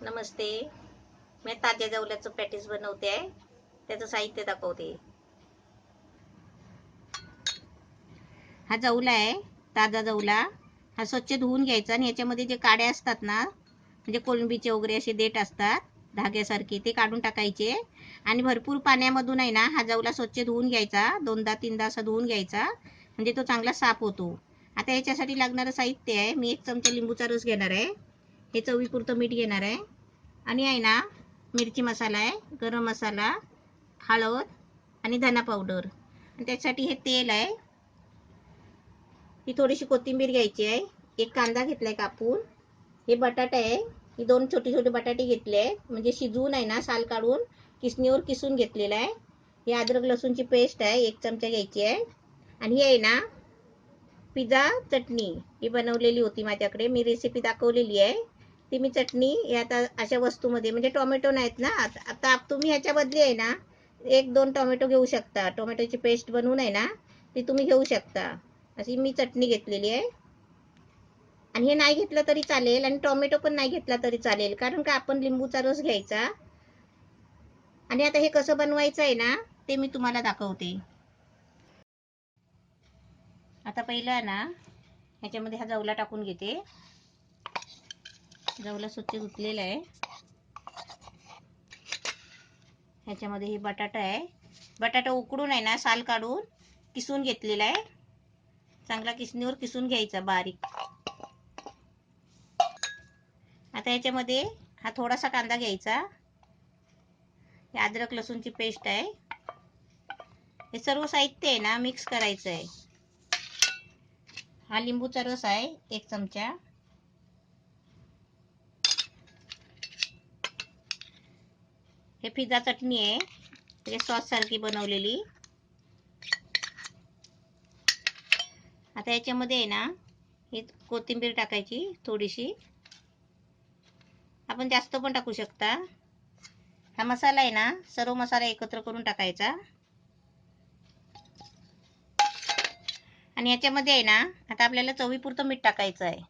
नमस्ते. मी ताज्या जवल्याचं पॅटीस बनवते आहे. त्याचं साहित्य दाखवते. हा जवला आहे, ताजा जवला. हा स्वच्छ धुवून घ्यायचा आणि याच्यामध्ये जे काड्या असतात ना, म्हणजे कोळंबीचे वगैरे असे देठ असतात धाग्यासारखे, ते काढून टाकायचे आणि भरपूर पाण्यामधून आहे ना हा जवला स्वच्छ धुवून घ्यायचा. 2दा-3दा असा धुवून घ्यायचा, म्हणजे तो चांगला साफ होतो. आता याच्यासाठी लागणारं साहित्य आहे, मी 1 चमचा लिंबूचा रस घेणार आहे. हे चवीपुरतं मीठ घेणार आहे आणि आहे ना मिरची मसाला आहे, गरम मसाला, हळद आणि धना पावडर. आणि त्यासाठी हे तेल आहे. ही थोडीशी कोथिंबीर घ्यायची आहे. 1 कांदा घेतलाय कापून. हे बटाटे आहे. ही 2 छोटे छोटे बटाटे घेतले आहे, म्हणजे शिजवून आहे ना साल काढून किसणीवर किसून घेतलेला आहे. ही अद्रक लसूणची पेस्ट आहे, 1 चमचा घ्यायची आहे. आणि ही आहे ना पिझ्झा चटणी, ही बनवलेली होती माझ्याकडे, मी रेसिपी दाखवलेली आहे. ती मी चटणी आता अशा वस्तूमध्ये, म्हणजे टोमॅटो नाहीत ना, आता तुम्ही ह्याच्या बदली आहे ना 1-2 टोमॅटो घेऊ शकता. टोमॅटोची पेस्ट बनवून आहे ना ती तुम्ही घेऊ शकता. अशी मी चटणी घेतलेली आहे. आणि हे नाही घेतलं तरी चालेल आणि टोमॅटो पण नाही घेतला तरी चालेल, कारण का आपण लिंबूचा रस घ्यायचा. आणि आता हे कसं बनवायचं आहे ना ते मी तुम्हाला दाखवते. आता पहिलं ना ह्याच्यामध्ये हा जवला टाकून घेते. जवला स्वच्छ धुतलेला आहे. ह्याच्यामध्ये हे बटाटा आहे. बटाटा उकडून आहे ना साल काढून किसून घेतलेला आहे. चांगला किसणीवर किसून घ्यायचा बारीक. आता ह्याच्यामध्ये हा थोडासा कांदा घ्यायचा. हे अद्रक लसूणची पेस्ट आहे. हे सर्व साहित्य आहे ना मिक्स करायचं आहे. हा लिंबूचा रस आहे 1 चमचा. हे पिझ्झा चटणी आहे, म्हणजे सॉस सारखी बनवलेली. आता याच्यामध्ये आहे ना ही कोथिंबीर टाकायची थोडीशी. आपण जास्त पण टाकू शकता. हा मसाला आहे ना सर्व मसाला एकत्र करून टाकायचा. आणि याच्यामध्ये आहे ना आता आपल्याला चवीपुरतं मीठ टाकायचं आहे.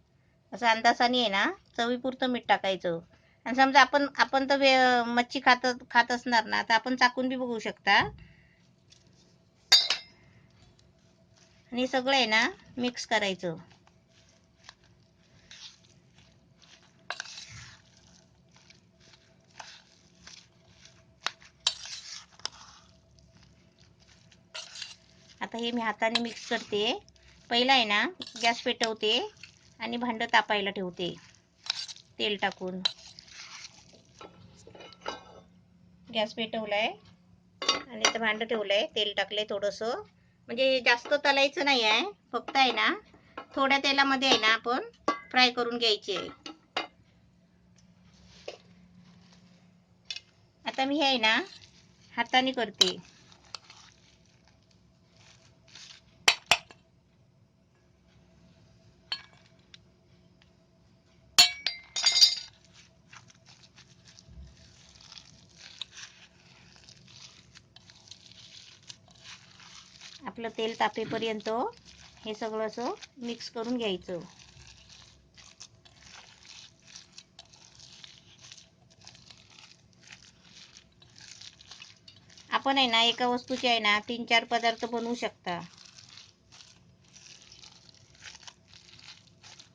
असं अंदाजाने आहे ना चवीपुरतं मीठ टाकायचं. आणि समजा आपण तर मच्छी खात असणार ना, तर आपण चाकून बी बघू शकता. आणि सगळं आहे ना मिक्स करायचं. आता हे मी हाताने मिक्स करते. पहिला आहे ना गॅस पेटवते आणि भांडं तापायला ठेवते तेल टाकून. गॅस पेटवलाय आणि इथं भांडं ठेवलंय, तेल टाकलंय थोडंसं. म्हणजे जास्त तळायचं नाही आहे, फक्त आहे ना थोड्या तेलामध्ये आहे ना आपण फ्राय करून घ्यायचे. आता मी हे आहे ना हाताने करते. आपलं तेल तापेपर्यंत हे सगळं असं मिक्स करून घ्यायचं. आपण आहे ना एका वस्तूचे आहे ना 3-4 पदार्थ बनवू शकता.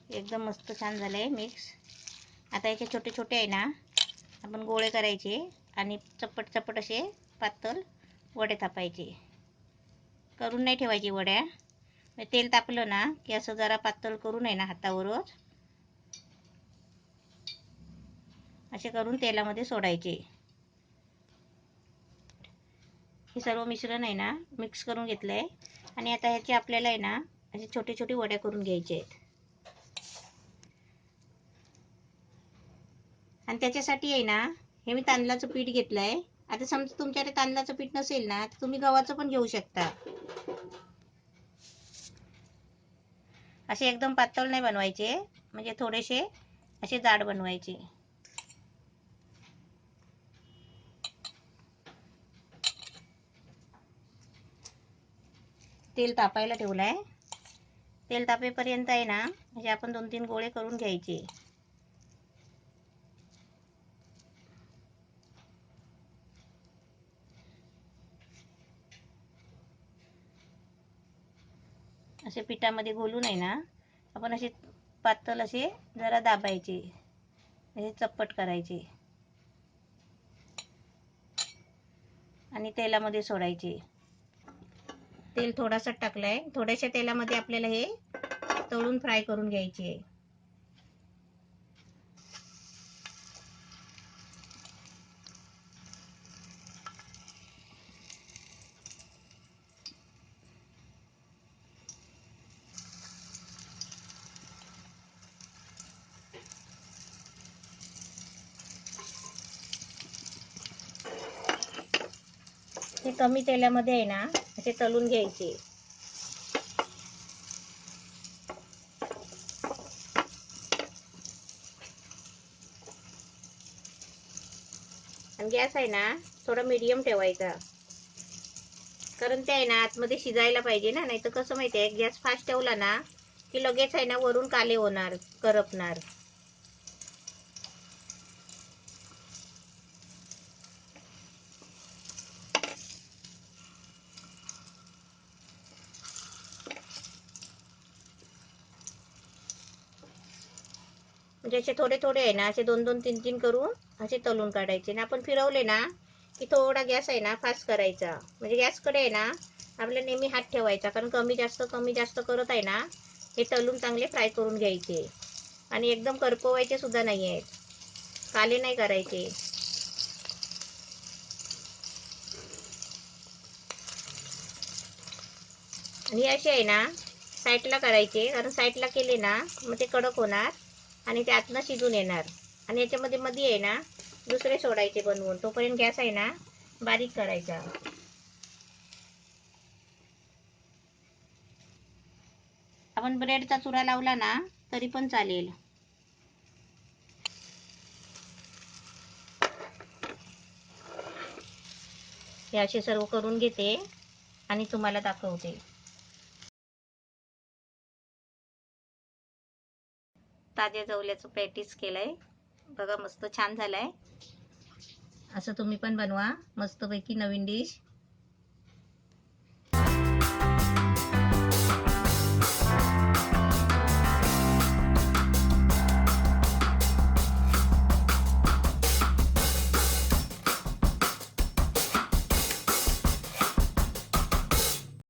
एकदम मस्त छान झालंय मिक्स. आता याचे छोटे छोटे आहे ना आपण गोळे करायचे आणि चपट चपट असे पातळ वडे थापायचे. करून नाही ठेवायची वड्या. तेल तापलं ना की असं जरा पातळ करून आहे ना हातावरच असे करून तेलामध्ये सोडायचे. हे सर्व मिश्रण आहे ना मिक्स करून घेतलंय. आणि आता ह्याचे आपल्याला आहे ना असे छोटे छोटे वड्या करून घ्यायचे आहेत. आणि त्याच्यासाठी आहे ना हे मी तांदळाचं पीठ घेतलंय. आता समजा तुमच्याकडे तांदळाचं पीठ नसेल ना तर तुम्ही गव्हाचं पण घेऊ शकता. असे एकदम पातळ नाही बनवायचे, म्हणजे थोडेसे असे जाड बनवायचे. तेल तापायला ठेवलंय. तेल तापेपर्यंत आहे ना म्हणजे आपण 2-3 गोळे करून घ्यायचे. असे पिठामध्ये घोलून आहे ना आपण असे पातळ असे जरा दाबायचे, असे चप्पट करायचे आणि तेलामध्ये सोडायचे. तेल थोडासा टाकलाय, थोड्याशा तेलामध्ये आपल्याला हे तळून फ्राय करून घ्यायचे. हे कमी तेलामध्ये आहे ना असे तळून घ्यायचे. आणि गॅस आहे ना थोडा मीडियम ठेवायचा, कारण ते आहे ना आतमध्ये शिजायला पाहिजे ना, नाही तर कसं माहिती आहे गॅस फास्ट ठेवला ना की लगेच आहे ना वरून काले होणार, करपणार. म्हणजे असे थोडे थोडे आहे ना असे 2-2 3-3 करून असे तळून काढायचे. आणि आपण फिरवले ना की थोडा गॅस आहे ना फास्ट करायचा, म्हणजे गॅसकडे आहे ना आपल्याला नेहमी हात ठेवायचा, कारण कमी जास्त करत आहे ना हे तळून चांगले फ्राय करून घ्यायचे. आणि एकदम करपवायचे सुद्धा नाही आहेत, काले नाही करायचे. आणि असे आहे ना साईडला करायचे, कारण साईडला केले ना मग ते कडक होणार आणि ते आतनं शिजून येणार. आणि याच्यामध्ये मध्ये आहे ना दुसरे सोडायचे बनवून, तोपर्यंत गॅस आहे ना बारीक करायचा. आपण ब्रेडचा चुरा लावला ना तरी पण चालेल. हे असे सर्व करून घेते आणि तुम्हाला दाखवते. ताज्या जवल्याचं पॅटीस केलंय बघा, मस्त छान झालंय. असं तुम्ही पण बनवा मस्तपैकी नवीन डिश.